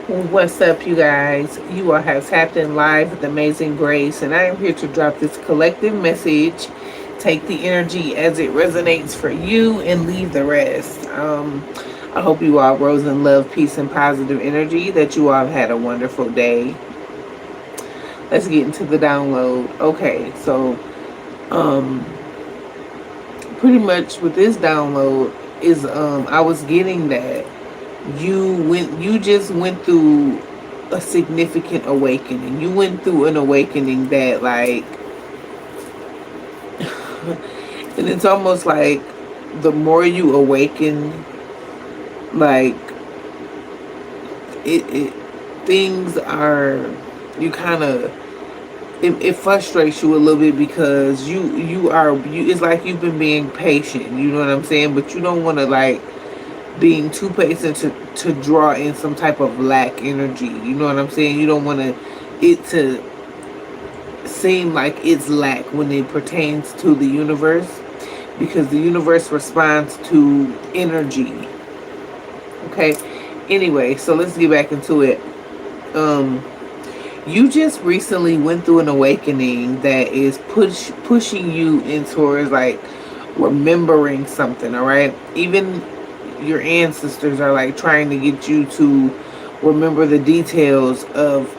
What's up, you guys? You all have tapped in live with Amazing Grace, and I am here to drop this collective message. Take the energy as it resonates for you and leave the rest. I hope you all rose in love, peace, and positive energy, that you all had a wonderful day. Let's get into the download. Okay, so um, pretty much with this download is I was getting that you just went through a significant awakening. You went through an awakening that, like, and it's almost like the more you awaken, like it things are, you kind of, it frustrates you a little bit because you it's like you've been being patient, you know what I'm saying, but you don't want to, like, being too patient to draw in some type of lack energy, you know what I'm saying. You don't want it to seem like it's lack when it pertains to the universe, because the universe responds to energy. Okay, anyway, so let's get back into it. um you just recently went through an awakening that is pushing you in towards, like, remembering something. All right, even your ancestors are, like, trying to get you to remember the details of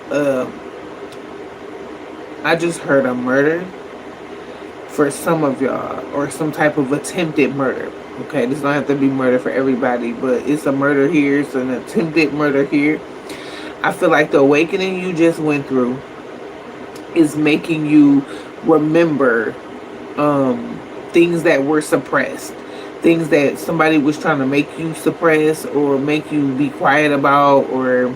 I just heard a murder for some of y'all, or some type of attempted murder. Okay, this don't have to be murder for everybody, but it's a murder here, it's an attempted murder here. I feel like the awakening you just went through is making you remember things that were suppressed, things that somebody was trying to make you suppress or make you be quiet about, or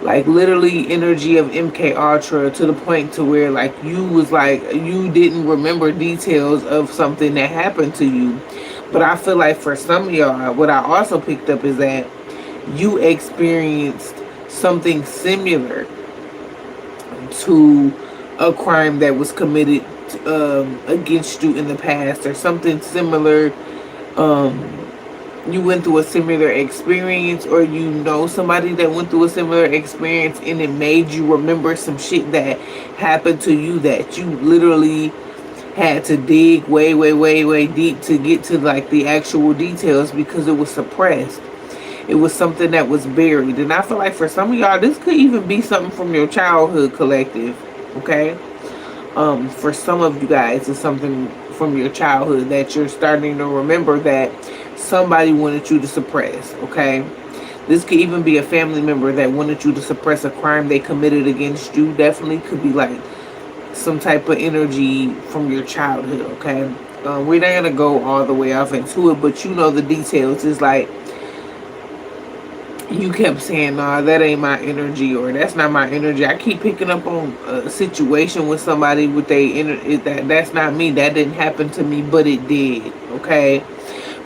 like literally energy of MK Ultra, to the point to where, like, you was like, you didn't remember details of something that happened to you. But I feel like for some of y'all, what I also picked up is that you experienced something similar to a crime that was committed against you in the past, or something similar. You went through a similar experience, or you know somebody that went through a similar experience, and it made you remember some shit that happened to you that you literally had to dig way, way, way, way deep to get to, like, the actual details, because it was suppressed. It was something that was buried. And I feel like for some of y'all, this could even be something from your childhood collective. Okay? For some of you guys, it's something from your childhood that you're starting to remember that somebody wanted you to suppress. Okay? This could even be a family member that wanted you to suppress a crime they committed against you. Definitely could be like some type of energy from your childhood. Okay? We're not going to go all the way off into it, but you know the details. It's like, you kept saying, nah, that ain't my energy, or that's not my energy. I keep picking up on a situation with somebody with that's not me. That didn't happen to me, but it did. Okay?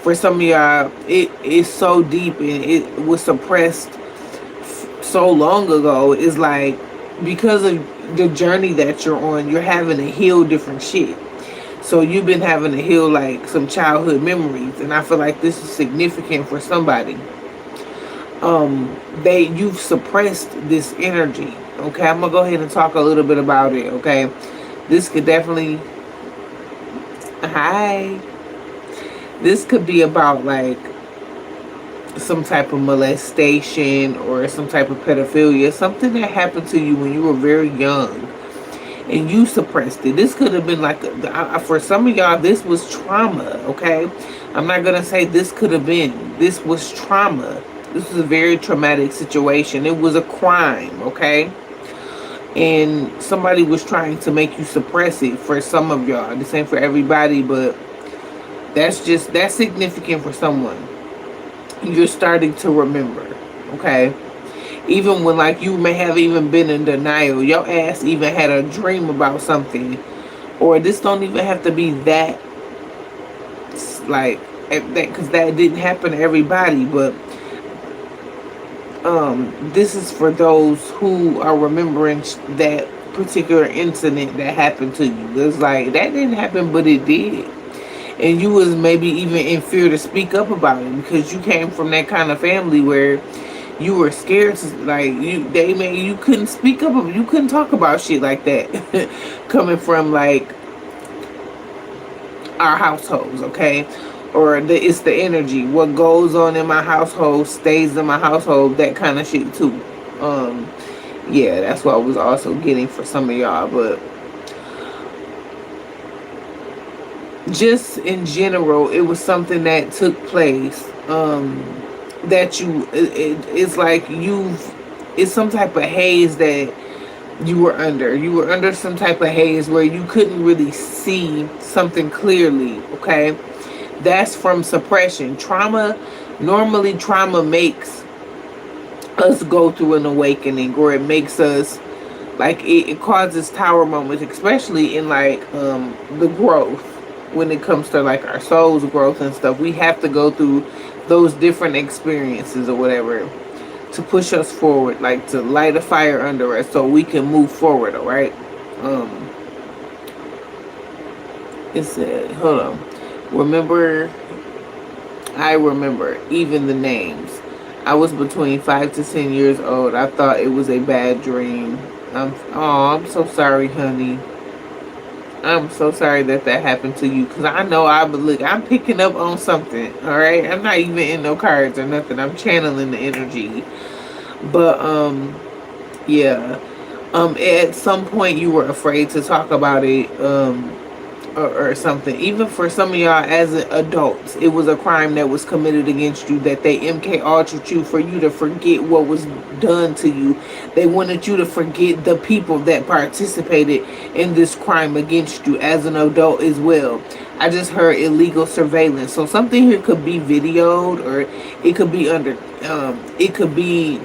For some of y'all, it is so deep, and it was suppressed so long ago. It's like, because of the journey that you're on, you're having to heal different shit. So you've been having to heal, like, some childhood memories, and I feel like this is significant for somebody. You've suppressed this energy. Okay, I'm gonna go ahead and talk a little bit about it. Okay, this could definitely, hi, this could be about, like, some type of molestation or some type of pedophilia, something that happened to you when you were very young and you suppressed it. This could have been like for some of y'all, this was trauma. Okay, I'm not gonna say this could have been, this was trauma. This was a very traumatic situation. It was a crime. Okay, and somebody was trying to make you suppress it. For some of y'all, this ain't for everybody, but that's significant for someone. You're starting to remember. Okay, even when, like, you may have even been in denial, your ass even had a dream about something, or this don't even have to be that, like, that, because that didn't happen to everybody, but this is for those who are remembering that particular incident that happened to you. It's like, that didn't happen, but it did. And you was maybe even in fear to speak up about it, because you came from that kind of family where You were scared to, like, you couldn't speak up, you couldn't talk about shit like that coming from like our households, okay? Or it's the energy. What goes on in my household stays in my household. That kind of shit too. Um, yeah, that's what I was also getting for some of y'all. But just in general, it was something that took place. That it's like it's some type of haze that you were under. You were under some type of haze where you couldn't really see something clearly, okay? That's from suppression. Trauma makes us go through an awakening, or it makes us, like, it causes tower moments, especially in like the growth. When it comes to like our soul's growth and stuff, we have to go through those different experiences or whatever to push us forward, like to light a fire under us so we can move forward, all right? Um, it said, hold on. Remember, I remember even the names. I was between 5 to 10 years old. I thought it was a bad dream. I'm so sorry, honey. I'm so sorry that that happened to you. Cause I know I'm picking up on something. All right, I'm not even in no cards or nothing. I'm channeling the energy. But yeah. At some point you were afraid to talk about it. Or something. Even for some of y'all as adults, it was a crime that was committed against you, that they MK ultra you for you to forget what was done to you. They wanted you to forget the people that participated in this crime against you as an adult as well. I just heard illegal surveillance. So something here could be videoed, or it could be under it could be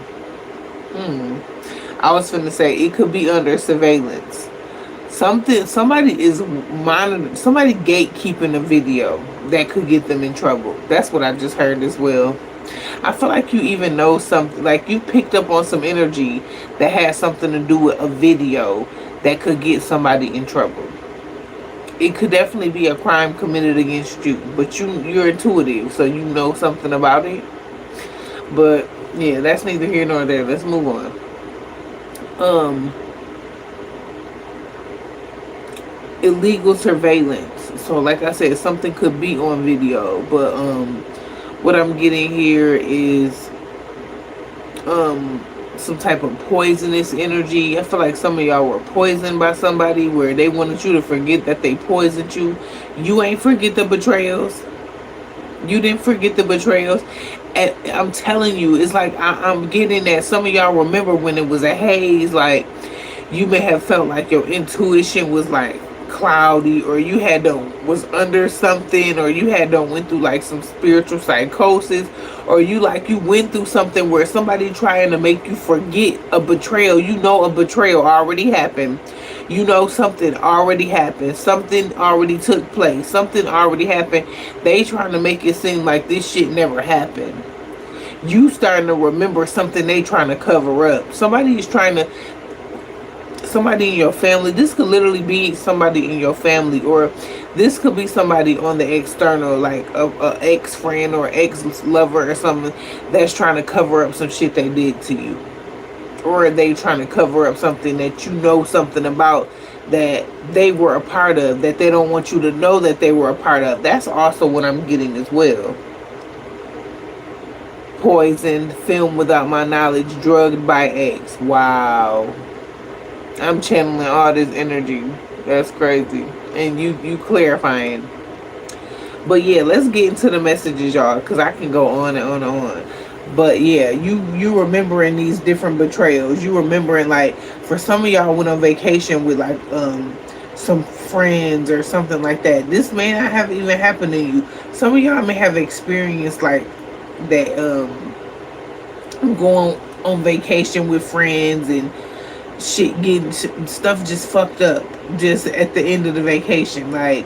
I was finna say it could be under surveillance. Somebody is monitoring, somebody gatekeeping a video that could get them in trouble. That's what I just heard as well. I feel like you even know something, like you picked up on some energy that has something to do with a video that could get somebody in trouble. It could definitely be a crime committed against you, but you're intuitive, so you know something about it. But yeah, that's neither here nor there. Let's move on. Illegal surveillance. So like I said, something could be on video, but what I'm getting here is some type of poisonous energy. I feel like some of y'all were poisoned by somebody where they wanted you to forget that they poisoned you. You ain't forget the betrayals. You didn't forget the betrayals. And I'm telling you, it's like I'm getting that some of y'all remember when it was a haze, like you may have felt like your intuition was like cloudy, or you had to was under something, or you had to went through like some spiritual psychosis, or you went through something where somebody trying to make you forget a betrayal. You know a betrayal already happened. You know something already happened. Something already took place. Something already happened. They trying to make it seem like this shit never happened. You starting to remember something they trying to cover up. Somebody in your family. This could literally be somebody in your family, or this could be somebody on the external, like a ex-friend or ex-lover or something, that's trying to cover up some shit they did to you. Or they trying to cover up something that you know something about, that they were a part of, that they don't want you to know that they were a part of. That's also what I'm getting as well. Poisoned, filmed without my knowledge, drugged by ex. Wow. I'm channeling all this energy. That's crazy. And you clarifying. But yeah, let's get into the messages, y'all, because I can go on and on and on. But yeah, you remembering these different betrayals. You remembering, like, for some of y'all went on vacation with like some friends or something like that. This may not have even happened to you. Some of y'all may have experienced like that, going on vacation with friends and shit, getting stuff just fucked up just at the end of the vacation. Like,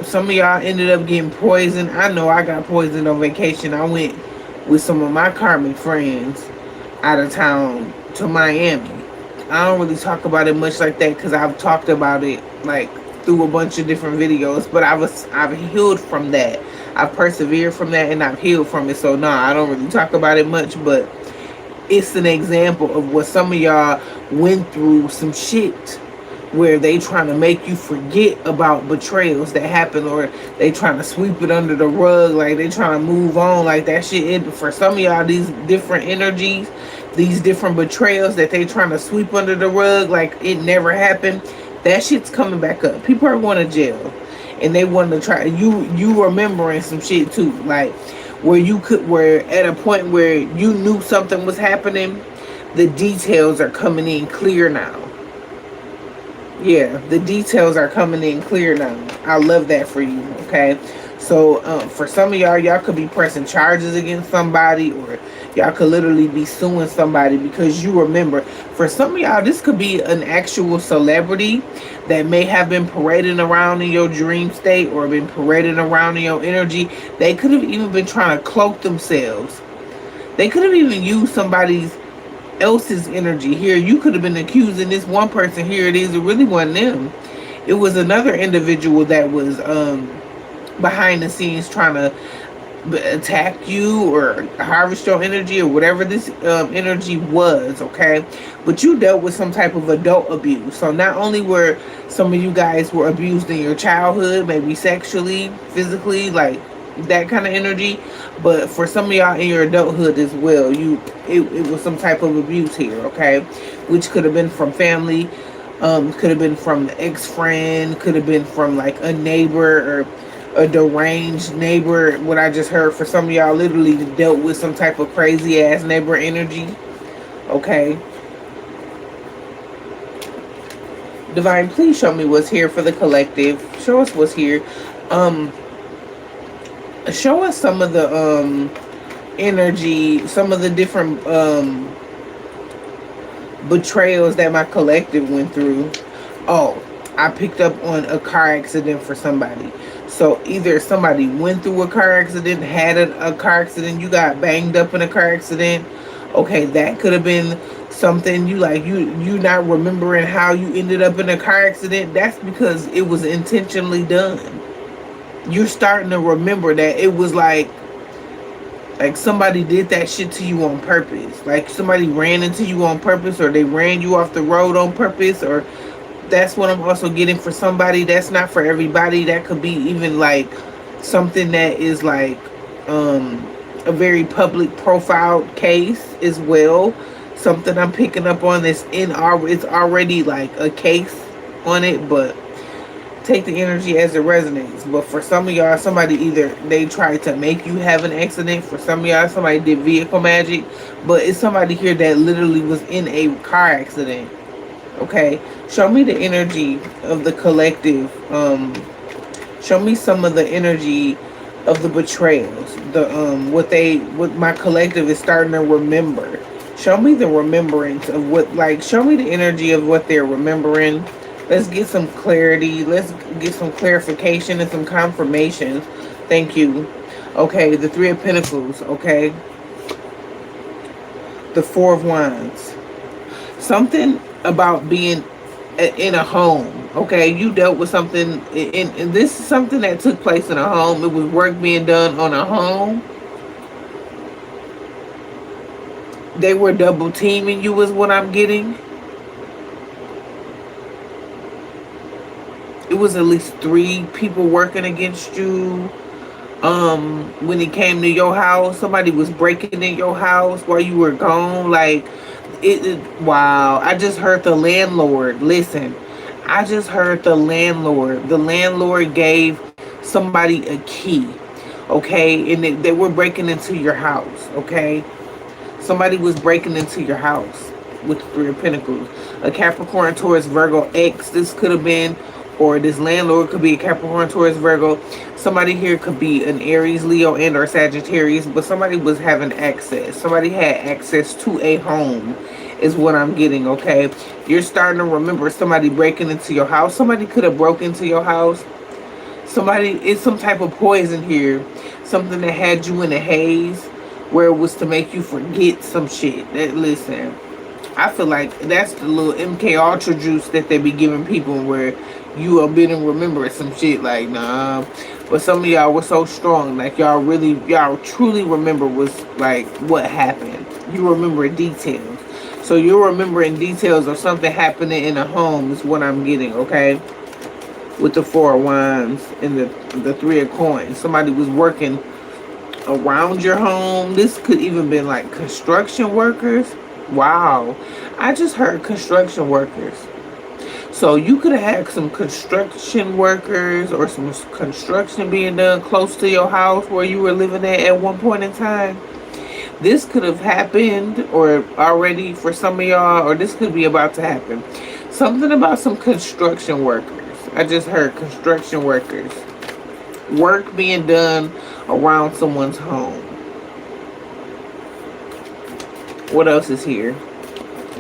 some of y'all ended up getting poisoned. I know I got poisoned on vacation. I went with some of my karmic friends out of town to Miami. I don't really talk about it much like that because I've talked about it like through a bunch of different videos, but I've healed from that. I've persevered from that and I've healed from it. So nah, I don't really talk about it much, but it's an example of what some of y'all went through some shit where they trying to make you forget about betrayals that happen, or they trying to sweep it under the rug, like they trying to move on like that shit. For some of y'all, these different energies, these different betrayals that they trying to sweep under the rug like it never happened, that shit's coming back up. People are going to jail and they want to try you remembering some shit too, like where you could where at a point where you knew something was happening, the details are coming in clear now. Yeah, the details are coming in clear now. I love that for you. Okay, so for some of y'all, y'all could be pressing charges against somebody, or y'all could literally be suing somebody because you remember. For some of y'all, this could be an actual celebrity that may have been parading around in your dream state or been parading around in your energy. They could have even been trying to cloak themselves. They could have even used somebody's else's energy. Here you could have been accusing this one person. Here it is, it really wasn't them. It was another individual that was behind the scenes trying to attack you or harvest your energy or whatever this energy was. Okay, but you dealt with some type of adult abuse. So not only were some of you guys were abused in your childhood, maybe sexually, physically, like that kind of energy, but for some of y'all in your adulthood as well, it was some type of abuse here. Okay, which could have been from family, could have been from an ex-friend, could have been from like a neighbor or a deranged neighbor. What I just heard, for some of y'all, literally dealt with some type of crazy ass neighbor energy. Okay, Divine, please show me what's here for the collective. Show us what's here. Show us some of the energy, some of the different betrayals that my collective went through. Oh, I picked up on a car accident for somebody. So either somebody went through a car accident, had a car accident, you got banged up in a car accident. Okay, that could have been something. You not remembering how you ended up in a car accident. That's because it was intentionally done. You're starting to remember that it was like somebody did that shit to you on purpose. Like somebody ran into you on purpose, or they ran you off the road on purpose. Or that's what I'm also getting for somebody. That's not for everybody. That could be even like something that is like a very public profile case as well. Something I'm picking up on that's it's already like a case on it, but take the energy as it resonates. But for some of y'all, somebody either they tried to make you have an accident. For some of y'all, somebody did vehicle magic. But it's somebody here that literally was in a car accident. Okay, show me the energy of the collective. Show me some of the energy of the betrayals. The what my collective is starting to remember. Show me the remembrance of what, like, show me the energy of what they're remembering. Let's get some clarity. Let's get some clarification and some confirmations. Thank you. Okay, the Three of Pentacles. Okay. The Four of Wands. Something about being in a home. Okay, you dealt with something, and this is something that took place in a home. It was work being done on a home. They were double teaming you is what I'm getting. It was at least 3 people working against you. When it came to your house, somebody was breaking in your house while you were gone. Like, wow. I just heard the landlord. Listen, I just heard the landlord. The landlord gave somebody a key. Okay, and they were breaking into your house. Okay, somebody was breaking into your house with the Three of Pentacles. A Capricorn, Taurus, Virgo, X. This could have been, or this landlord could be a Capricorn, Taurus, Virgo. Somebody here could be an Aries, Leo, and or Sagittarius, but somebody was having access. Somebody had access to a home is what I'm getting, okay? You're starting to remember somebody breaking into your house. Somebody could have broke into your house. Somebody, it's some type of poison here. Something that had you in a haze where it was to make you forget some shit. That, listen, I feel like that's the little MK Ultra juice that they be giving people where You have been in remembering some shit like nah. But some of y'all were so strong, like y'all truly remember was like what happened. You remember details. So you're remembering details of something happening in a home is what I'm getting, okay? With the four of wands and the three of coins. Somebody was working around your home. This could even been like construction workers. Wow. I just heard construction workers. So you could have had some construction workers or some construction being done close to your house where you were living at one point in time. This could have happened or already for some of y'all, or this could be about to happen. Something about some construction workers. I just heard construction workers. Work being done around someone's home. What else is here?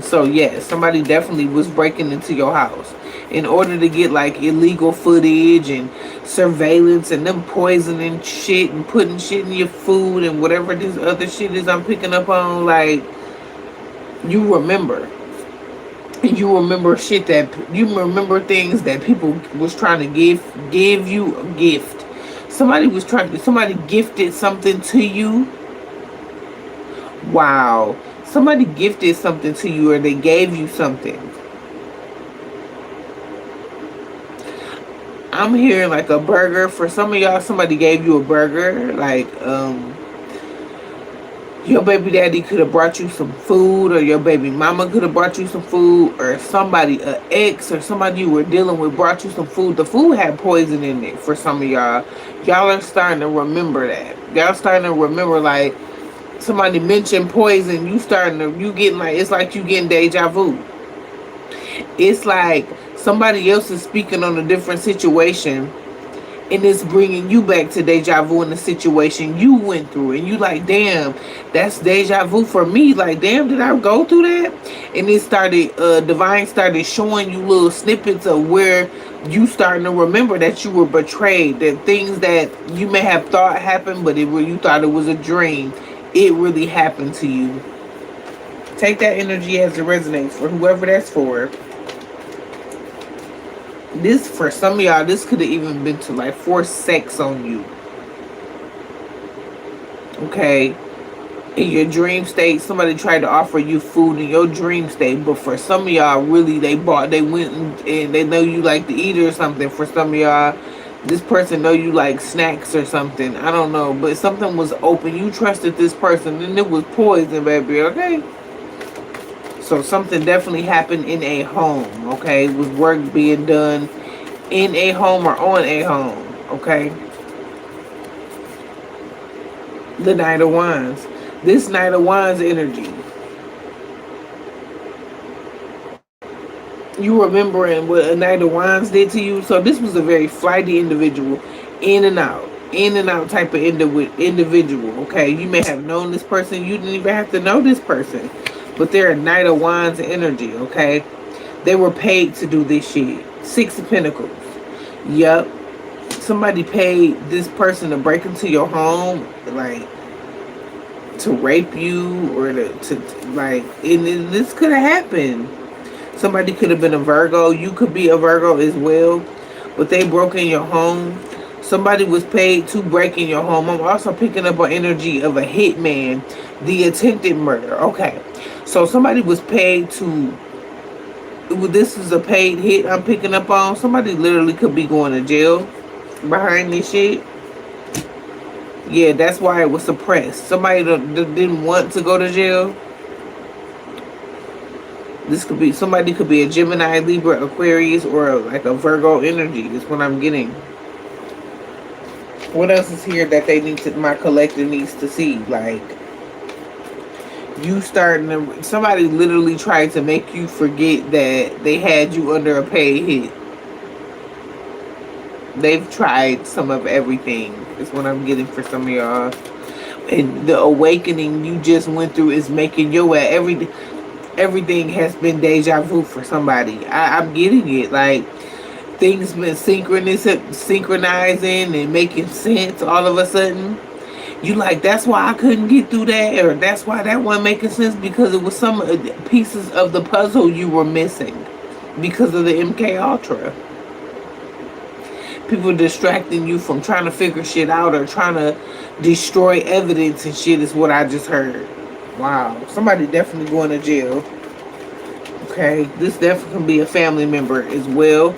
So yes, somebody definitely was breaking into your house in order to get like illegal footage and surveillance and them poisoning shit and putting shit in your food and whatever this other shit is I'm picking up on. Like, you remember. You remember shit that you remember things that people was trying to give you a gift. Somebody gifted something to you. Wow. Somebody gifted something to you or they gave you something. I'm hearing like a burger. For some of y'all, somebody gave you a burger. Like, your baby daddy could have brought you some food, or your baby mama could have brought you some food, or somebody, an ex, or somebody you were dealing with brought you some food. The food had poison in it for some of y'all. Y'all are starting to remember that. Y'all starting to remember, like, somebody mentioned poison. You getting like, it's like you getting deja vu. It's like somebody else is speaking on a different situation and it's bringing you back to deja vu in the situation you went through, and you like, damn, that's deja vu for me. Like, damn, did I go through that? And it started, divine started showing you little snippets of where you starting to remember that you were betrayed, that things that you may have thought happened, but you thought it was a dream, it really happened to you. Take that energy as it resonates for whoever that's for. This, for some of y'all, this could have even been to like force sex on you. Okay? In your dream state, somebody tried to offer you food in your dream state, but for some of y'all, really, they went and they know you like to eat or something. For some of y'all, this person know you like snacks or something. I don't know, but something was open. You trusted this person, and it was poison, baby. Okay? So something definitely happened in a home, okay? With work being done in a home or on a home, okay? The Knight of Wands. This Knight of Wands energy. You remembering what a Knight of Wands did to you? So this was a very flighty individual, in and out type of individual, okay? You may have known this person. You didn't even have to know this person. But they're a Knight of Wands energy, okay? They were paid to do this shit. Six of Pentacles. Yup. Somebody paid this person to break into your home, like, to rape you, or to like, and this could have happened. Somebody could have been a Virgo. You could be a Virgo as well. But they broke in your home. Somebody was paid to break in your home. I'm also picking up an energy of a hitman. The attempted murder. Okay. So somebody was paid to... This is a paid hit I'm picking up on. Somebody literally could be going to jail behind this shit. Yeah, that's why it was suppressed. Somebody didn't want to go to jail. This could be... Somebody could be a Gemini, Libra, Aquarius, or like a Virgo energy. That's what I'm getting. What else is here that my collective needs to see? Like, you starting to... Somebody literally tried to make you forget that they had you under a paid hit. They've tried some of everything. Is what I'm getting for some of y'all. And the awakening you just went through is making your way. Everything has been deja vu for somebody. I'm getting it. Like, things been synchronizing and making sense all of a sudden. You like, that's why I couldn't get through that, or that's why that wasn't making sense, because it was some pieces of the puzzle you were missing because of the MK Ultra. People distracting you from trying to figure shit out or trying to destroy evidence and shit is what I just heard. Wow. Somebody definitely going to jail. Okay. This definitely can be a family member as well.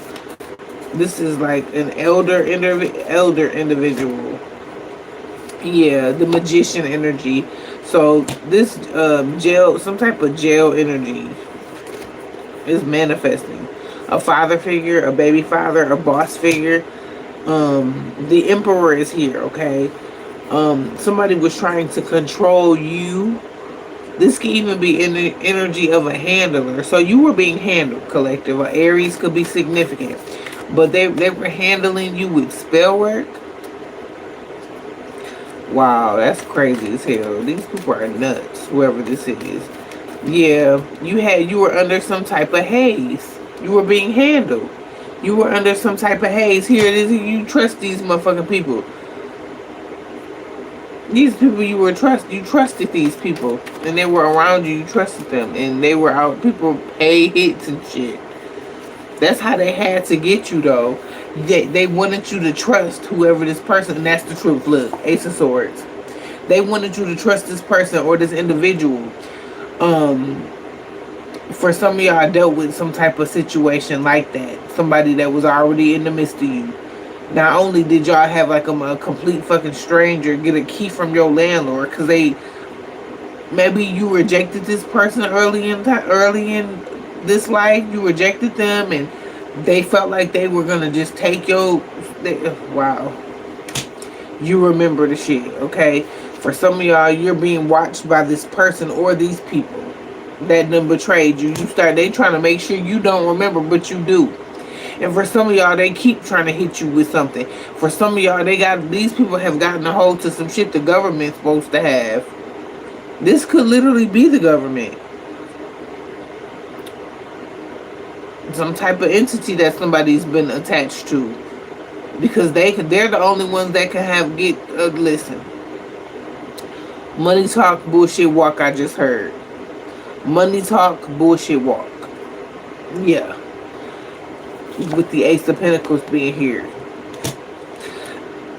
This is like an elder individual. Yeah, the magician energy. So this jail, some type of jail energy is manifesting. A father figure, a baby father, a boss figure. The emperor is here, okay? Somebody was trying to control you. This could even be in the energy of a handler. So you were being handled, collective. Or Aries could be significant. But they were handling you with spell work. Wow, that's crazy as hell. These people are nuts, whoever this is. Yeah, you were under some type of haze. You were being handled. You were under some type of haze. Here it is. You trust these motherfucking people. These people you trusted these people. And they were around you, you trusted them. And they were out, people pay hits and shit. That's how they had to get you though. They wanted you to trust whoever this person, and that's the truth. Look, Ace of Swords. They wanted you to trust this person or this individual. For some of y'all dealt with some type of situation like that. Somebody that was already in the midst of you. Not only did y'all have like a complete fucking stranger get a key from your landlord because maybe you rejected this person early in this life. You rejected them and they felt like they were gonna just take wow. You remember the shit, okay? For some of y'all, you're being watched by this person or these people that done betrayed you. They trying to make sure you don't remember, but you do. And for some of y'all, they keep trying to hit you with something. For some of y'all, these people have gotten a hold to some shit the government's supposed to have. This could literally be the government. Some type of entity that somebody's been attached to. Because they're the only ones that can listen. Money talk, bullshit walk, I just heard. Money talk, bullshit walk. Yeah. With the Ace of Pentacles being here.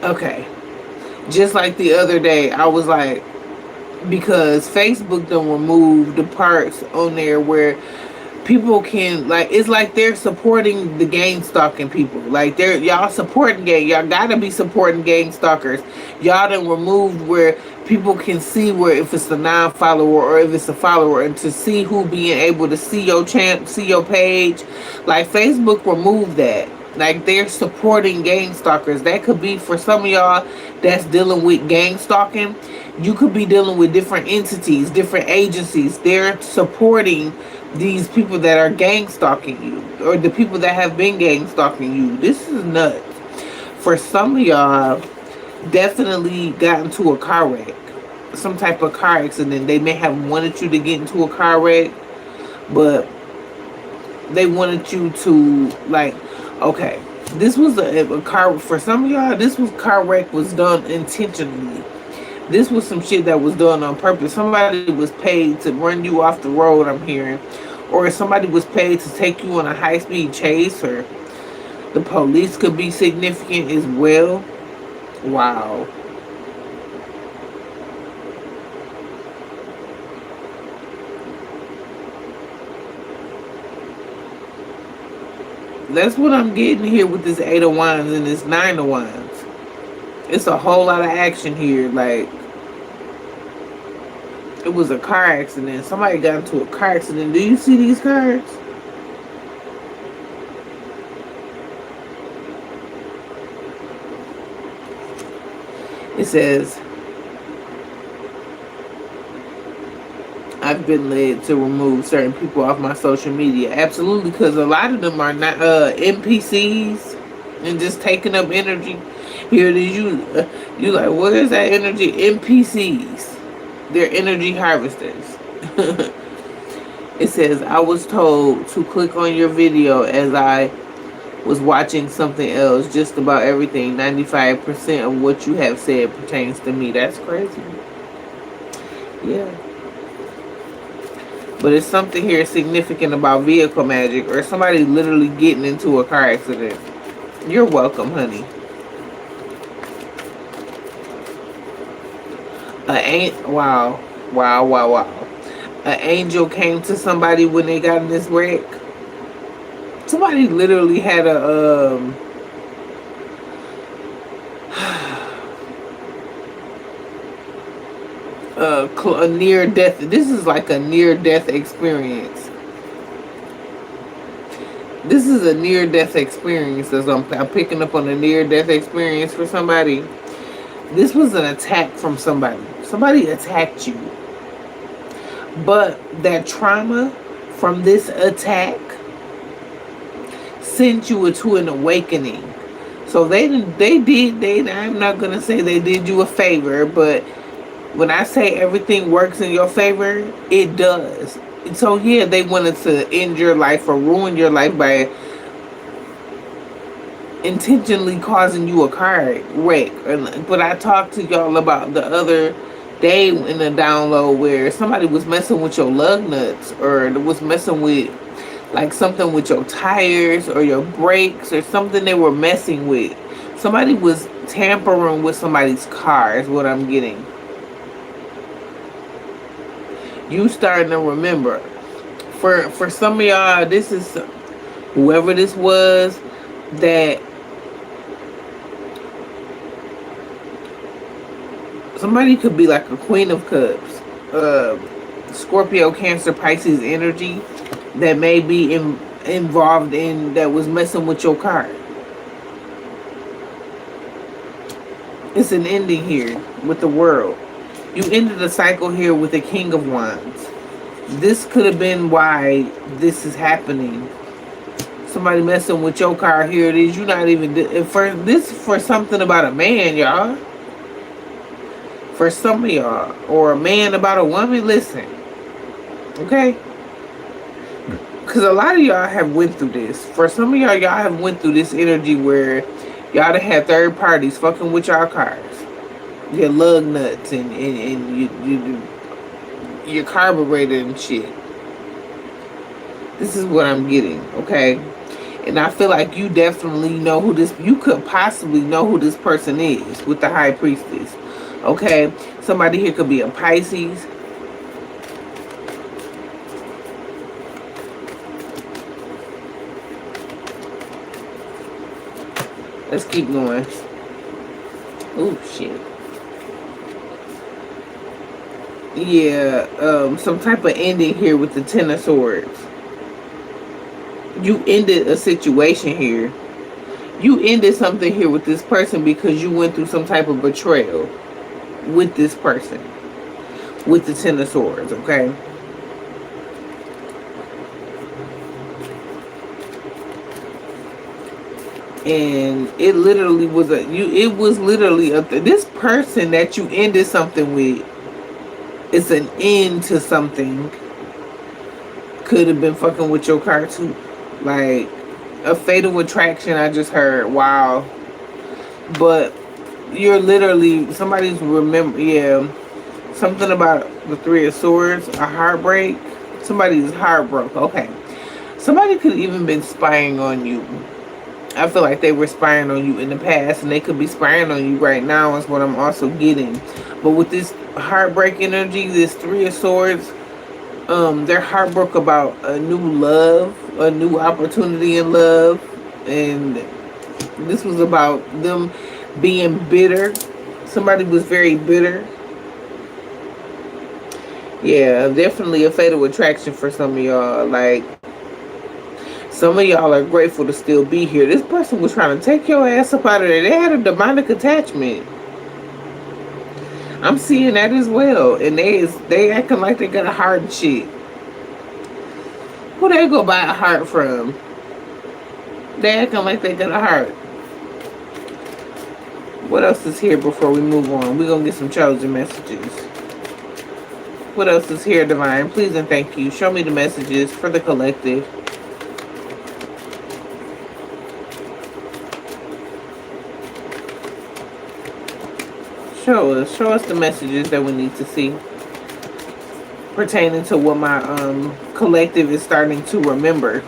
Okay. Just like the other day, I was like, because Facebook done removed the parts on there where people can, like, it's like they're supporting the gang stalking people. Like, y'all supporting gang. Y'all gotta be supporting gang stalkers. Y'all done removed where people can see where if it's a non-follower or if it's a follower, and to see who being able to see your see your page. Like, Facebook removed that. Like, they're supporting gang stalkers. That could be for some of y'all that's dealing with gang stalking. You could be dealing with different entities, different agencies. They're supporting these people that are gang stalking you, or the people that have been gang stalking you. This is nuts. For some of y'all, definitely got into a car wreck, some type of car accident. They may have wanted you to get into a car wreck, but they wanted you to, like, okay, this was a car, for some of y'all, this was car wreck was done intentionally. This was some shit that was done on purpose. Somebody was paid to run you off the road, I'm hearing. Or somebody was paid to take you on a high-speed chase. Or the police could be significant as well. Wow. That's what I'm getting here with this 8 of Wands and this 9 of Wands. It's a whole lot of action here. Like, it was a car accident. Somebody got into a car accident. Do you see these cards? It says, I've been led to remove certain people off my social media. Absolutely, because a lot of them are not NPCs and just taking up energy. Here it is, you like, where is that energy? NPCs. They're energy harvesters. It says, I was told to click on your video as I was watching something else. Just about everything, 95% of what you have said pertains to me. That's crazy. Yeah. But it's something here significant about vehicle magic or somebody literally getting into a car accident. You're welcome, honey. Wow, wow, wow, wow. An angel came to somebody when they got in this wreck. Somebody literally had a near death. This is like a near death experience. This is a near death experience. As I'm picking up on a near death experience for somebody. This was an attack from somebody. Somebody attacked you. But that trauma from this attack sent you into an awakening. So I'm not gonna say they did you a favor, but when I say everything works in your favor, it does. So yeah, they wanted to end your life or ruin your life by intentionally causing you a car wreck. But I talked to y'all about the other day in the download where somebody was messing with your lug nuts or was messing with like something with your tires or your brakes or something they were messing with. Somebody was tampering with somebody's car is what I'm getting. You starting to remember. For some of y'all, this is whoever this was that somebody could be like a Queen of Cups, Scorpio, Cancer, Pisces energy that may be involved in that was messing with your car. It's an ending here with the world. You ended the cycle here with the King of Wands. This could have been why this is happening. Somebody messing with your car. Here it is. You're not even for something about a man, y'all. For some of y'all, or a man about a woman. Listen, okay. Because a lot of y'all have went through this. For some of y'all have went through this energy where y'all done had third parties fucking with y'all cars. Your lug nuts and your carburetor and shit. This is what I'm getting, okay? And I feel like you definitely know who this, you could possibly know who this person is with the High Priestess, okay? Somebody here could be a Pisces. Let's keep going. Oh, shit. Yeah, some type of ending here with the Ten of Swords. You ended a situation here. You ended something here with this person because you went through some type of betrayal with this person. With the Ten of Swords, okay? And it literally was this person that you ended something with. It's an end to something. Could have been fucking with your car too. Like a fatal attraction, I just heard. Wow. But you're literally somebody's something about the Three of Swords, a heartbreak. Somebody's heartbroken. Okay. Somebody could even been spying on you. I feel like they were spying on you in the past and they could be spying on you right now is what I'm also getting. But with this heartbreak energy, this Three of Swords, they're heartbroken about a new love, a new opportunity in love. And this was about them being bitter. Somebody was very bitter. Yeah, definitely a fatal attraction for some of y'all. Like, some of y'all are grateful to still be here. This person was trying to take your ass up out of there. They had a demonic attachment. I'm seeing that as well. And they acting like they got a heart and shit. Who they go buy a heart from? They acting like they got a heart. What else is here before we move on? We're going to get some chosen messages. What else is here, Divine? Please and thank you. Show me the messages for the collective. Show us the messages that we need to see pertaining to what my collective is starting to remember.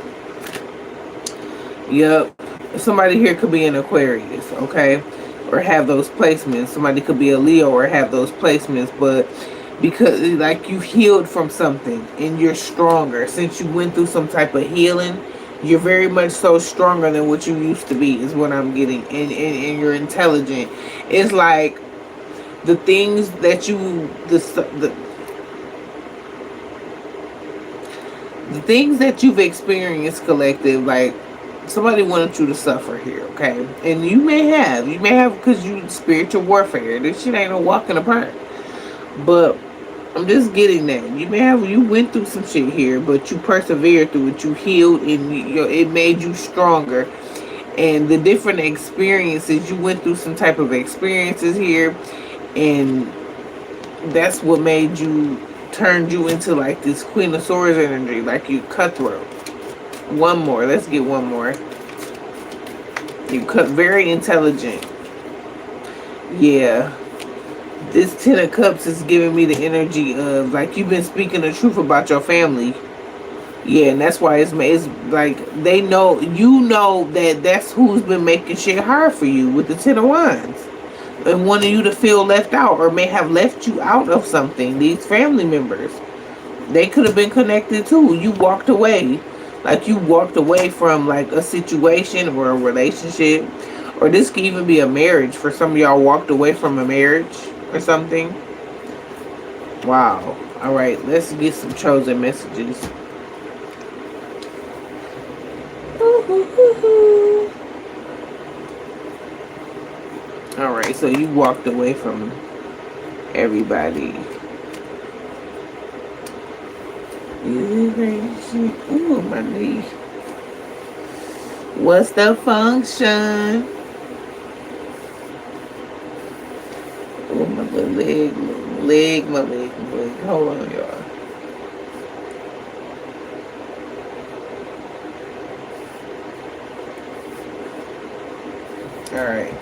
Yep. Somebody here could be an Aquarius, okay, or have those placements. Somebody could be a Leo or have those placements, but because like you healed from something and you're stronger since you went through some type of healing. You're very much so stronger than what you used to be is what I'm getting, and you're intelligent. It's like the things that the things that you've experienced, collective, like somebody wanted you to suffer here, okay? And you may have because you spiritual warfare. This shit ain't no walk in the park. But I'm just getting that you went through some shit here, but you persevered through it. You healed, and it made you stronger. And the different experiences, you went through some type of experiences here, and that's what made you turned you into like this Queen of Swords energy, like you cutthroat. One more, let's get one more. You cut very intelligent. Yeah. This Ten of Cups is giving me the energy of like you've been speaking the truth about your family. Yeah, and that's why it's like they know, you know, that that's who's been making shit hard for you with the Ten of Wands and wanting you to feel left out or may have left you out of something. These family members, they could have been connected too. You walked away. Like you walked away from like a situation or a relationship. Or this could even be a marriage. For some of y'all walked away from a marriage or something. Wow. Alright, let's get some chosen messages. Alright, so you walked away from everybody. Ooh, my knee. What's the function? Oh, my little leg, my leg. Hold on, y'all. Alright.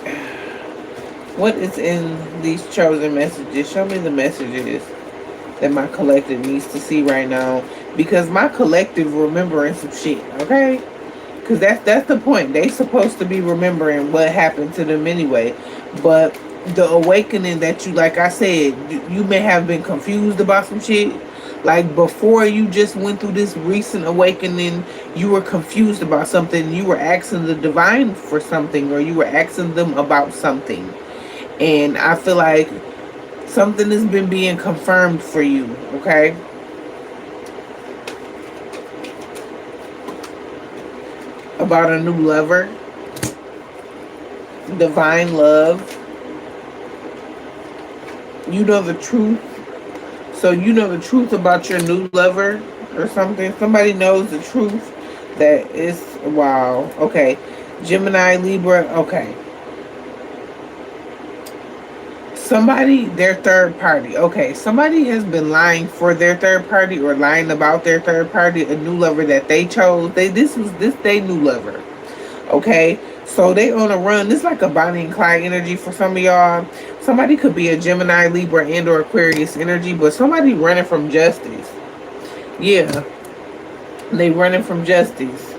What is in these chosen messages? Show me the messages that my collective needs to see right now. Because my collective remembering some shit, okay? Because that's the point. They supposed to be remembering what happened to them anyway. But the awakening that you, like I said, you may have been confused about some shit. Like before you just went through this recent awakening, you were confused about something. You were asking the divine for something, or you were asking them about something. And I feel like something has been being confirmed for you, okay? About a new lover. Divine love. You know the truth. So you know the truth about your new lover or something. Somebody knows the truth that is, wow. Okay. Gemini, Libra, okay. Somebody, their third party. Okay, somebody has been lying for their third party or lying about their third party, a new lover that they chose. This they new lover. Okay, so they on a run. This is like a Bonnie and Clyde energy for some of y'all. Somebody could be a Gemini, Libra, and or Aquarius energy, but somebody running from justice. Yeah, they running from justice.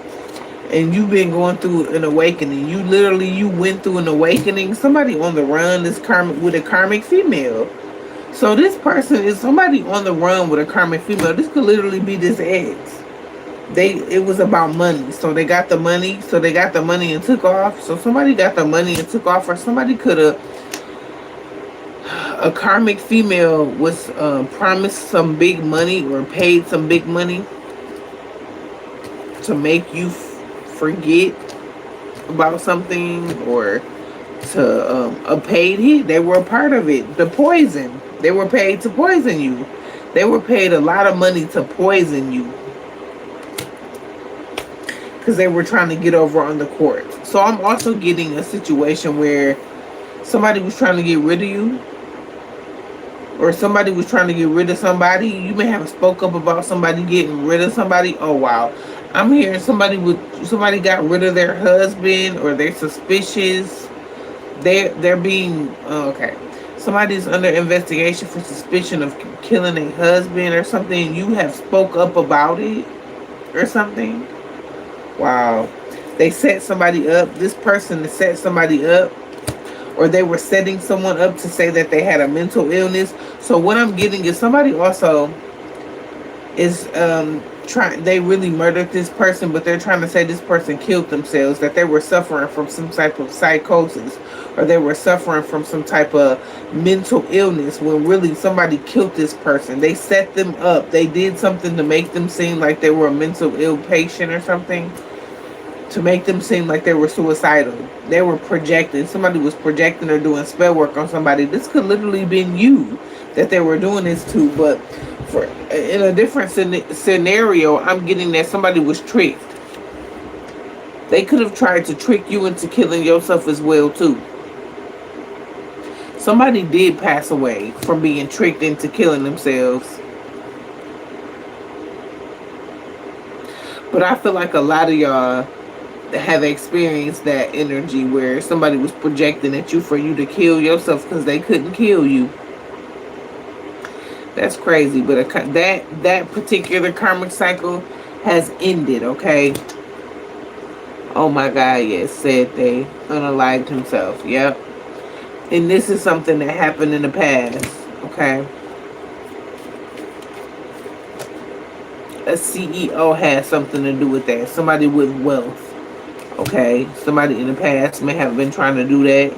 And you've been going through an awakening. You went through an awakening. Somebody on the run is karmic with a karmic female. So this person is somebody on the run with a karmic female. This could literally be this ex. It was about money. So they got the money. So they got the money and took off. So somebody got the money and took off, or somebody could have, a karmic female was promised some big money or paid some big money to make you forget about something, or to a paid hit. They were a part of it. The poison. They were paid to poison you. They were paid a lot of money to poison you because they were trying to get over on the court. So I'm also getting a situation where somebody was trying to get rid of you, or somebody was trying to get rid of somebody. You may have spoke up about somebody getting rid of somebody. Oh wow. I'm hearing somebody got rid of their husband, or they're suspicious. They're being okay. Somebody's under investigation for suspicion of killing a husband or something. You have spoke up about it or something. Wow. They set somebody up. This person that set somebody up, or they were setting someone up to say that they had a mental illness. So what I'm getting is somebody also is trying, they really murdered this person, but they're trying to say this person killed themselves, that they were suffering from some type of psychosis, or they were suffering from some type of mental illness, when really somebody killed this person. They set them up. They did something to make them seem like they were a mental ill patient or something, to make them seem like they were suicidal. They were projecting. Somebody was projecting or doing spell work on somebody. This could literally been you that they were doing this to, but for in a different scenario, I'm getting that somebody was tricked. They could have tried to trick you into killing yourself as well too. Somebody did pass away from being tricked into killing themselves. But I feel like a lot of y'all have experienced that energy where somebody was projecting at you for you to kill yourself because they couldn't kill you. That's crazy, but that particular karmic cycle has ended, okay? Oh my God, yes, said they unalived himself. Yep. And this is something that happened in the past, okay? A CEO has something to do with that. Somebody with wealth. Okay, somebody in the past may have been trying to do that.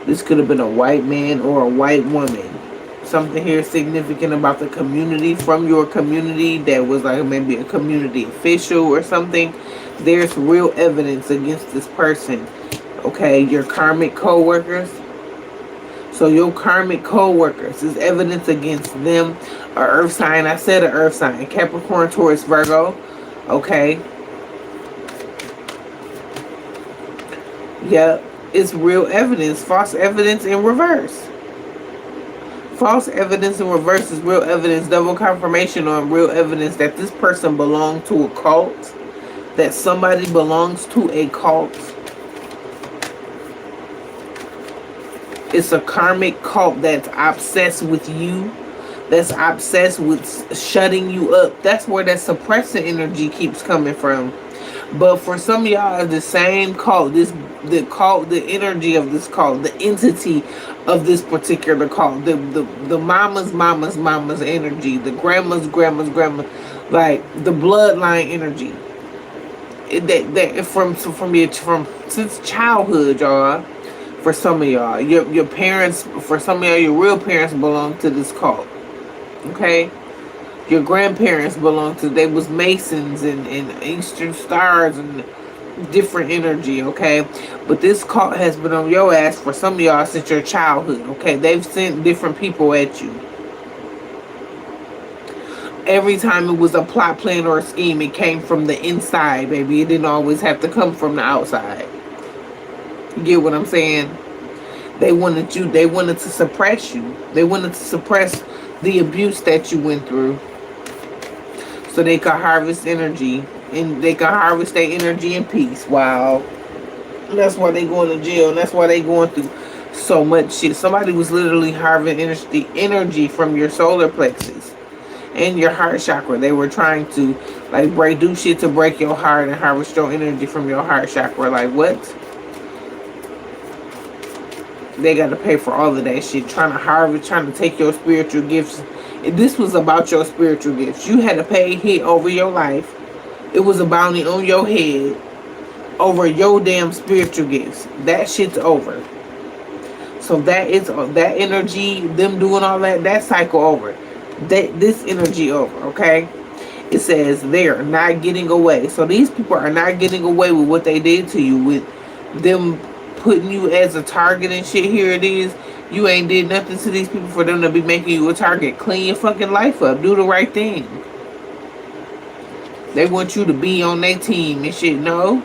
This could have been a white man or a white woman. Something here significant about the community, from your community, that was like maybe a community official or something. There's real evidence against this person. Okay, your karmic co-workers. So your karmic co-workers is evidence against them. A earth sign, I said an earth sign. Capricorn, Taurus, Virgo. Okay. Yep, it's real evidence. False evidence in reverse. False evidence in reverse is real evidence. Double confirmation on real evidence that this person belonged to a cult. That somebody belongs to a cult. It's a karmic cult that's obsessed with you. That's obsessed with shutting you up. That's where that suppressing energy keeps coming from. But for some of y'all, the same cult, the cult, the energy of this cult, the entity of this particular cult, the mama's energy, the grandma's grandma, like the bloodline energy. That from since childhood, y'all. For some of y'all, your parents, for some of y'all, your real parents belong to this cult. Okay. Your grandparents belong to, they was Masons and Eastern Stars and different energy, okay? But this cult has been on your ass for some of y'all since your childhood, okay? They've sent different people at you. Every time it was a plot, plan, or a scheme, it came from the inside, baby. It didn't always have to come from the outside. You get what I'm saying? They wanted to suppress you. They wanted to suppress the abuse that you went through, so they could harvest energy, and they could harvest their energy in peace. Wow. That's why they going to jail, and that's why they going through so much shit. Somebody was literally harvesting energy from your solar plexus and your heart chakra. They were trying to like do shit to break your heart and harvest your energy from your heart chakra. Like what? They got to pay for all of that shit. Trying to harvest, trying to take your spiritual gifts. This was about your spiritual gifts. You had to pay a hit over your life. It was a bounty on your head over your damn spiritual gifts. That shit's over. So that energy, them doing all that cycle over. This energy over, okay? It says they're not getting away. So these people are not getting away with what they did to you, with them putting you as a target and shit. Here it is. You ain't did nothing to these people for them to be making you a target. Clean your fucking life up. Do the right thing. They want you to be on their team and shit. No.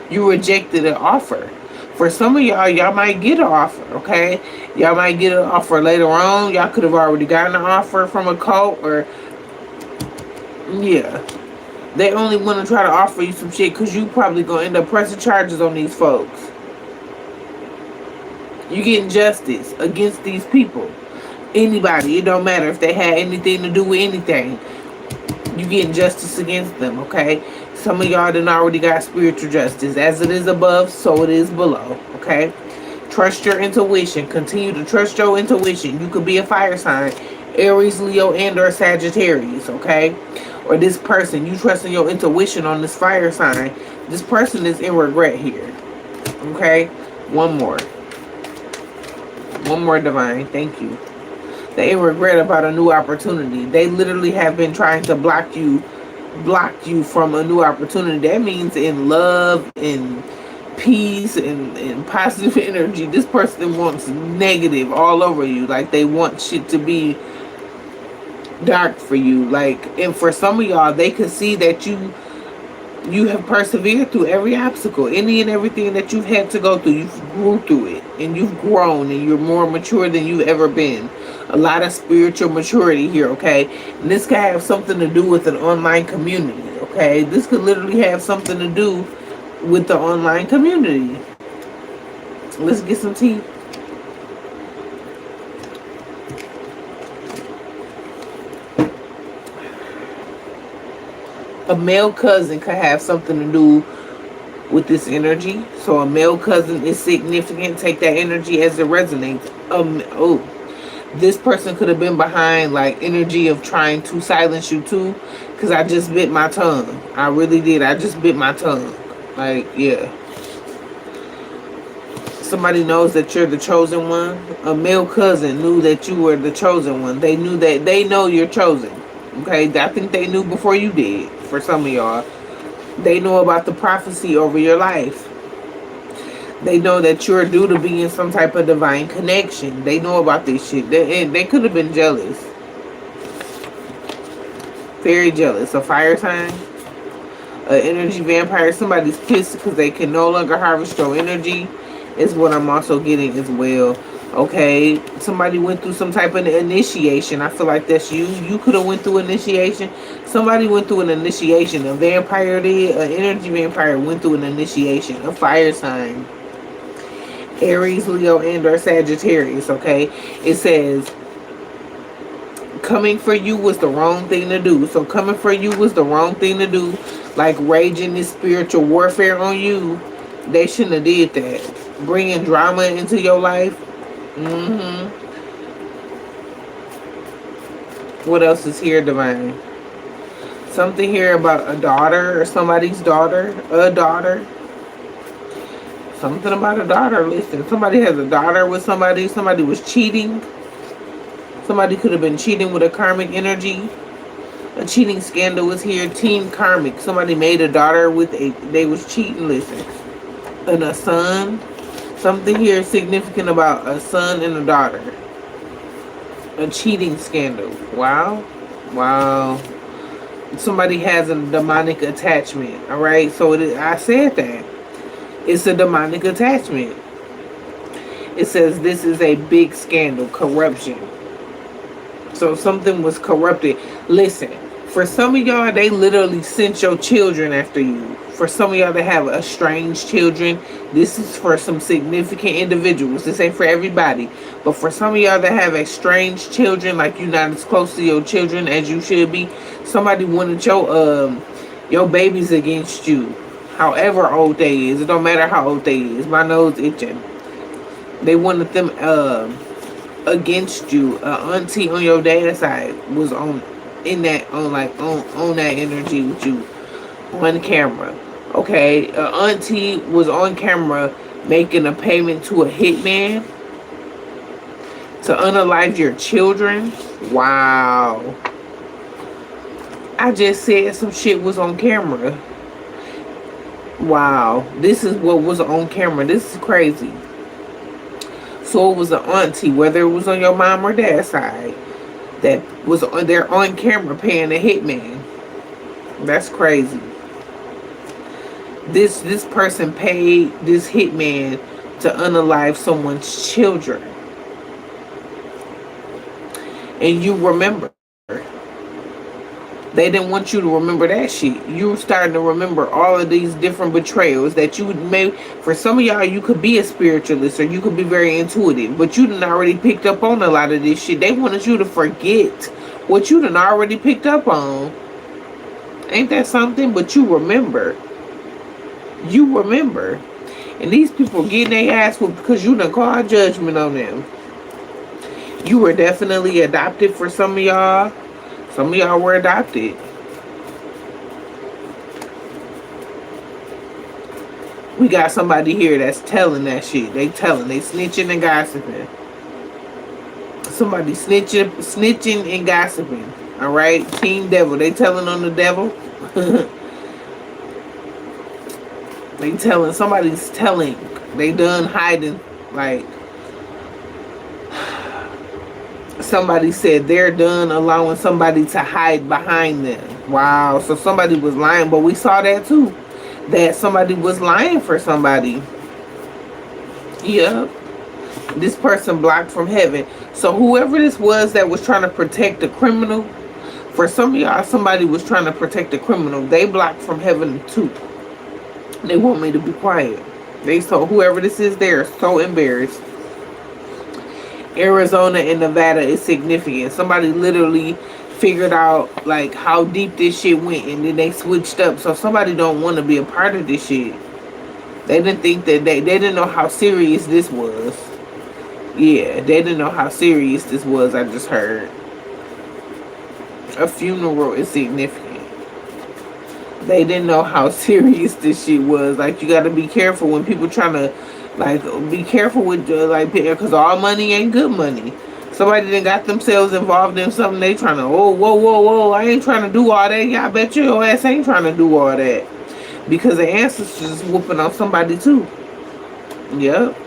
You rejected an offer. For some of y'all might get an offer, okay? Y'all might get an offer later on. Y'all could have already gotten an offer from a cult, or yeah. They only want to try to offer you some shit because you probably going to end up pressing charges on these folks. You getting justice against these people. Anybody. It don't matter if they had anything to do with anything. You getting justice against them, okay? Some of y'all done already got spiritual justice. As it is above, so it is below, okay? Trust your intuition. Continue to trust your intuition. You could be a fire sign, Aries, Leo, and or Sagittarius, okay? Or this person, you trusting your intuition on this fire sign. This person is in regret here, okay? One more. One more, divine. Thank you. They regret about a new opportunity. They literally have been trying to block you from a new opportunity. That means in love, in peace, and positive energy. This person wants negative all over you. Like they want shit to be dark for you. Like, and for some of y'all, they could see that you have persevered through every obstacle, any and everything that you've had to go through. You've grew through it, and you've grown, and you're more mature than you've ever been. A lot of spiritual maturity here, okay? And this could have something to do with an online community, okay? This could literally have something to do with the online community. Let's get some tea. A male cousin could have something to do with this energy. So a male cousin is significant. Take that energy as it resonates. This person could have been behind like energy of trying to silence you too. Because I just bit my tongue. I really did. I just bit my tongue. Like, yeah. Somebody knows that you're the chosen one. A male cousin knew that you were the chosen one. They knew that. They know you're chosen. Okay? I think they knew before you did. For some of y'all. They know about the prophecy over your life. They know that you're due to be in some type of divine connection. They know about this shit. They could have been jealous. Very jealous. A fire sign. An energy vampire. Somebody's pissed because they can no longer harvest your energy. Is what I'm also getting as well. Okay, somebody went through some type of initiation. I feel like that's you. You could have went through initiation. Somebody went through an initiation. A vampire did. An energy vampire went through an initiation. A fire sign. Aries, Leo, and or Sagittarius. Okay, it says coming for you was the wrong thing to do. So coming for you was the wrong thing to do. Like raging this spiritual warfare on you. They shouldn't have did that. Bringing drama into your life. What else is here, divine? Something here about a daughter or somebody's daughter. A daughter. Something about a daughter. Listen, somebody has a daughter with somebody. Somebody was cheating. Somebody could have been cheating with a karmic energy. A cheating scandal was here. Team karmic. Somebody made a daughter with a... They was cheating. Listen. And a son. Something here significant about a son and a daughter. A cheating scandal. Wow. Wow. Somebody has a demonic attachment. Alright. So I said that. It's a demonic attachment. It says this is a big scandal. Corruption. So something was corrupted. Listen. For some of y'all, they literally sent your children after you. For some of y'all that have estranged children, this is for some significant individuals. This ain't for everybody. But for some of y'all that have estranged children, like you're not as close to your children as you should be, somebody wanted your babies against you. However old they is. It don't matter how old they is. My nose itching. They wanted them against you. Auntie on your dad's side was on that energy with you on camera. Okay, auntie was on camera making a payment to a hitman to unalive your children. Wow. I just said some shit was on camera. Wow. This is what was on camera. This is crazy. So it was an auntie, whether it was on your mom or dad's side, that was on there on camera paying a hitman. That's crazy. This person paid this hitman to unalive someone's children. And you remember. They didn't want you to remember that shit. You starting to remember all of these different betrayals that you may. For some of y'all, you could be a spiritualist or you could be very intuitive, but you done already picked up on a lot of this shit. They wanted you to forget what you done already picked up on. Ain't that something? But you remember. You remember. And these people getting their ass whooped because you done called judgment on them. You were definitely adopted for some of y'all. Some of y'all were adopted. We got somebody here that's telling that shit. They telling. They snitching and gossiping. Somebody snitching and gossiping. All right? Team devil. They telling on the devil. They telling. Somebody's telling. They done hiding. Like, somebody said they're done allowing somebody to hide behind them. Wow. So somebody was lying. But we saw that too. That somebody was lying for somebody. Yep. This person blocked from heaven. So whoever this was that was trying to protect the criminal, for some of y'all, somebody was trying to protect the criminal. They blocked from heaven too. They want me to be quiet. They so whoever this is, they're so embarrassed. Arizona and Nevada is significant. Somebody literally figured out like how deep this shit went, and then they switched up. So somebody don't want to be a part of this shit. They didn't think that they didn't know how serious this was. Yeah, they didn't know how serious this was. I just heard. A funeral is significant. They didn't know how serious this shit was. Like, you got to be careful when people trying to, like, be careful with, like, because all money ain't good money. Somebody done got themselves involved in something. They trying to, oh, whoa, whoa, whoa, I ain't trying to do all that. Yeah, I bet your ass ain't trying to do all that. Because the ancestors whooping on somebody too. Yep.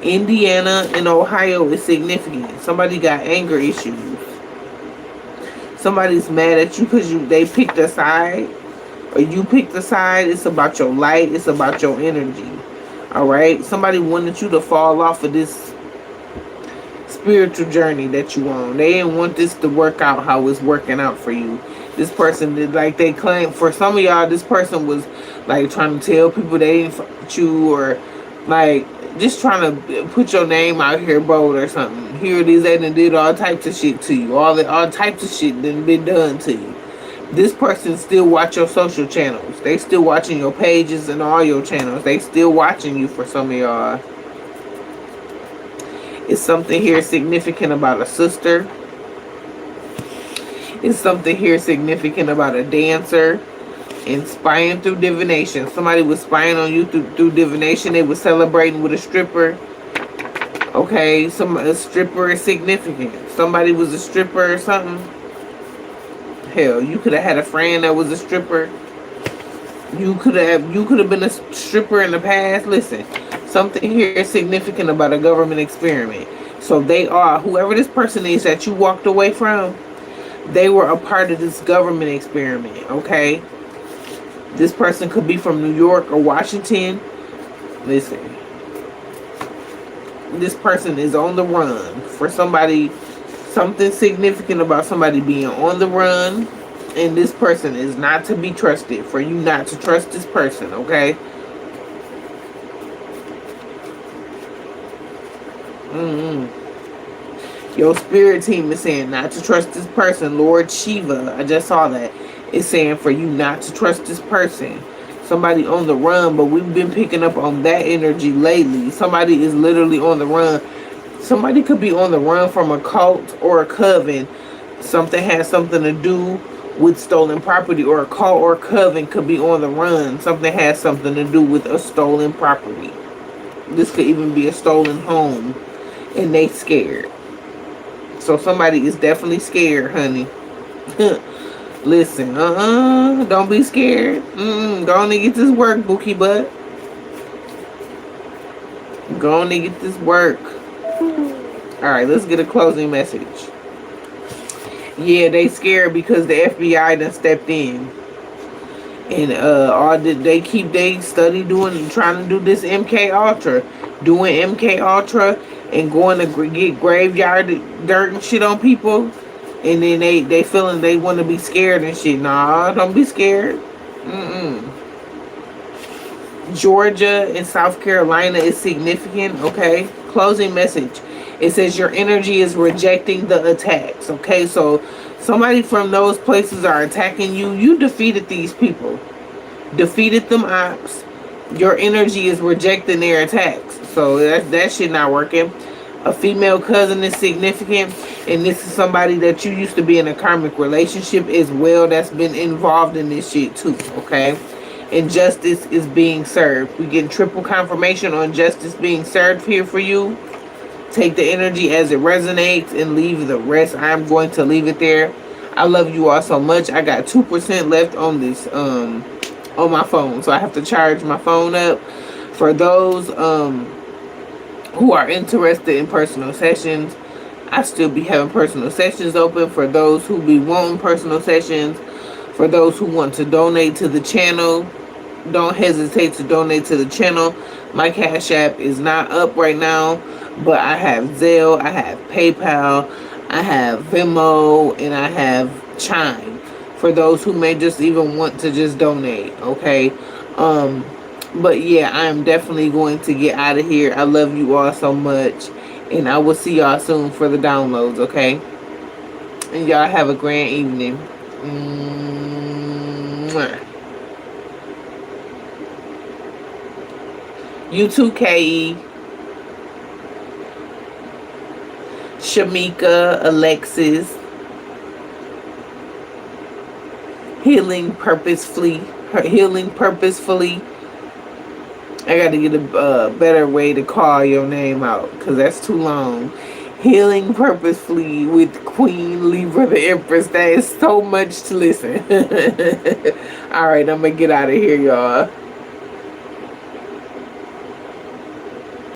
Indiana and Ohio is significant. Somebody got anger issues. Somebody's mad at you because they picked a side. Or you picked a side. It's about your light. It's about your energy. Alright? Somebody wanted you to fall off of this spiritual journey that you on. They didn't want this to work out how it's working out for you. This person did, like, they claim, for some of y'all, this person was like trying to tell people they didn't fuck with you, or like just trying to put your name out here bold or something. Here it is, they done did all types of shit to you. All types of shit done been done to you. This person still watch your social channels. They still watching your pages and all your channels. They still watching you for some of y'all. It's something here significant about a sister. It's something here significant about a dancer. And spying through divination. Somebody was spying on you through divination. They were celebrating with a stripper. Okay, a stripper is significant. Somebody was a stripper or something. Hell, you could have had a friend that was a stripper. You could have been a stripper in the past. Listen, something here is significant about a government experiment. So they are, whoever this person is that you walked away from, they were a part of this government experiment, okay? This person could be from New York or Washington. Listen, this person is on the run for somebody. Something significant about somebody being on the run. And this person is not to be trusted. For you not to trust this person, okay? Your spirit team is saying not to trust this person. Lord Shiva, I just saw that. It's saying for you not to trust this person. Somebody on the run, but we've been picking up on that energy lately. Somebody is literally on the run. Somebody could be on the run from a cult or a coven. Something has something to do with stolen property, or a cult or coven could be on the run. Something has something to do with a stolen property. This could even be a stolen home, and they scared. So somebody is definitely scared, honey. Listen, don't be scared. Go on and get this work, Bookie butt. Go on and get this work. Alright, let's get a closing message. Yeah, they scared because the FBI done stepped in. And they study doing, trying to do this MK Ultra. Doing MK Ultra and going to get graveyard dirt and shit on people. And then they feeling they want to be scared and shit. Nah, don't be scared. Georgia and South Carolina is significant, okay? Closing message. It says your energy is rejecting the attacks, okay? So Somebody from those places are attacking you. You defeated these people. Defeated them ops. Your energy is rejecting their attacks. So that shit not working. A female cousin is significant, and this is somebody that you used to be in a karmic relationship as well that's been involved in this shit too, okay? And justice is being served. We getting triple confirmation on justice being served here for you. Take the energy as it resonates and leave the rest. I'm going to leave it there. I love you all so much. I got 2% left on this on my phone, so I have to charge my phone up. For those who are interested in personal sessions, I still be having personal sessions open. For those who be wanting personal sessions, for those who want to donate to the channel, don't hesitate to donate to the channel. My Cash App is not up right now, but I have Zelle, I have PayPal, I have Venmo, and I have Chime. For those who may just even want to just donate, okay? But yeah, I am definitely going to get out of here. I love you all so much, and I will see y'all soon for the downloads, okay? And y'all have a grand evening. Mwah. You too, K.E. Shamika, Alexis. Healing Purposefully. Healing Purposefully. I got to get a better way to call your name out, because that's too long. Healing Purposefully with Queen Libra the Empress. That is so much to listen. Alright, I'm going to get out of here, y'all.